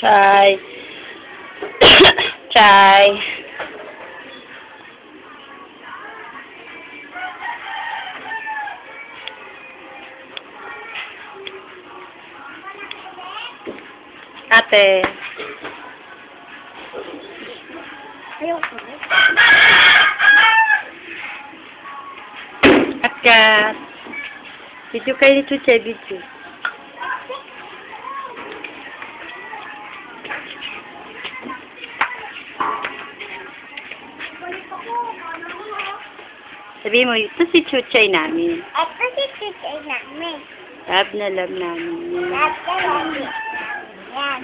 Chai. Chai. Ate. Ayoko. Kat. Video kayo ni Chuchay, video. Sabi mo, ito si Chuchay namin. Ito si Chuchay namin. Love na love namin. Love na namin. Yan.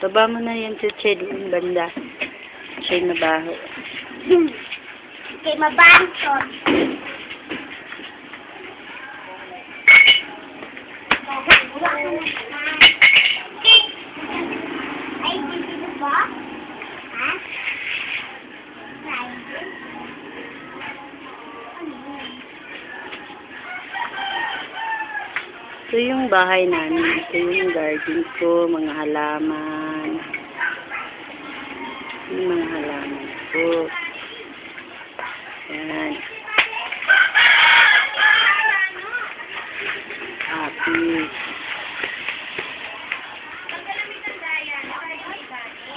Taba mo na yan, Chuchay, doon banda. Chuchay mabaho. Chuchay mabanton. Ay, dito ba? Ha? Ito yung bahay namin. Ito yung garden ko, mga halaman. Yung mga halaman ko. Yan. Happy.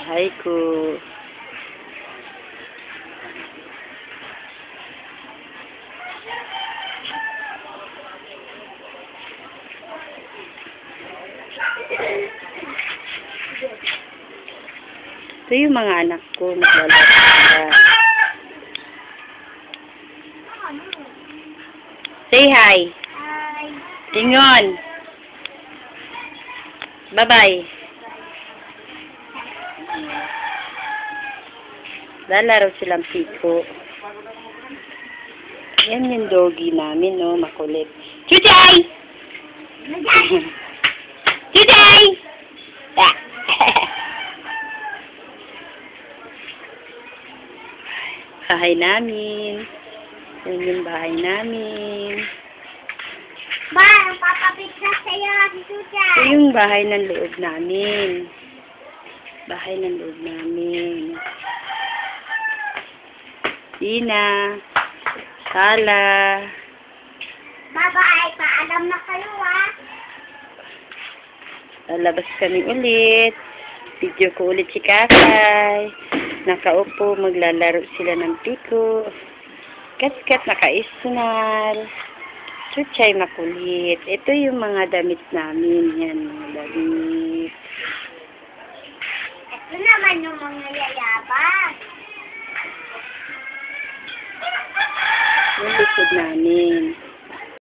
Bahay ko. Ito yung mga anak ko, maglalaro. Say hi. Ay. Tingon. Bye-bye. Lalaro silang piko. Yan yung doggy namin, no? Makulit. Chuchay! Chuchay! Bahay namin. Yan yung bahay namin. Ba, papapicture sa'yo si Chuchay. Ito yung bahay ng loob namin. Bahay ng loob namin. Sina. Sala. Bye-bye. Paalam na kayo, ha? Lalabas kami ulit. Video ko ulit si Kakay. Nakaupo, maglalaro sila ng piko. Kat-kat, naka-isnal. Chuchay, makulit. Ito yung mga damit namin. Yan, mga damit. Ito naman yung mga yayabas. Yung likod namin.